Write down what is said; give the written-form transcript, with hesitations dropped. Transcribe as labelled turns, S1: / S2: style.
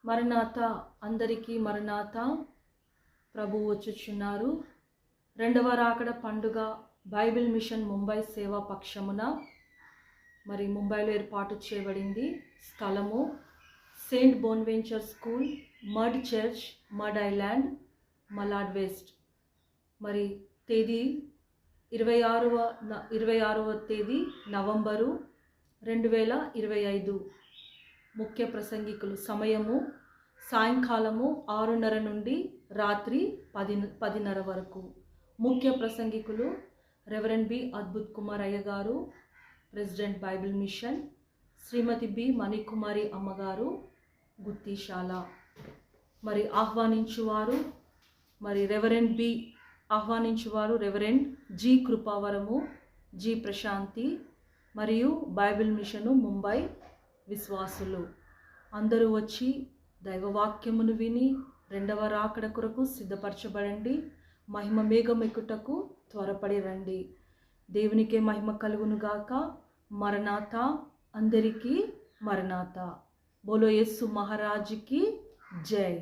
S1: మరణాత అందరికీ మరణాత. ప్రభువు వచ్చుచున్నారు. రెండవ రాకడ పండుగ బైబిల్ మిషన్ ముంబై సేవా పక్షమున మరి ముంబైలో ఏర్పాటు చేయబడింది. స్థలము Saint Bonaventure school, Madh church, Madh island, Malad west. మరి తేదీ 26వ తేదీ నవంబరు 2025. ముఖ్య ప్రసంగికులు సమయము సాయంకాలము 6:30 నుండి రాత్రి 10:30 వరకు. ముఖ్య ప్రసంగికులు రెవరెండ్ బి అద్భుత్ కుమార్ అయ్య గారు, ప్రెసిడెంట్ బైబిల్ మిషన్, శ్రీమతి బి మణికుమారి అమ్మగారు, గుత్తిశాల. మరి ఆహ్వానించువారు రెవరెండ్ జి కృపావరము, జి ప్రశాంతి మరియు బైబిల్ మిషను ముంబై విశ్వాసులు. అందరూ వచ్చి దైవవాక్యమును విని రెండవ రాకడ కొరకు సిద్ధపరచబడండి. మహిమ మేఘమెక్కుటకు త్వరపడి రండి. దేవునికే మహిమ కలుగునుగాక. మరణాత అందరికీ మరణాత. బోలో యేసు మహారాజుకి జై.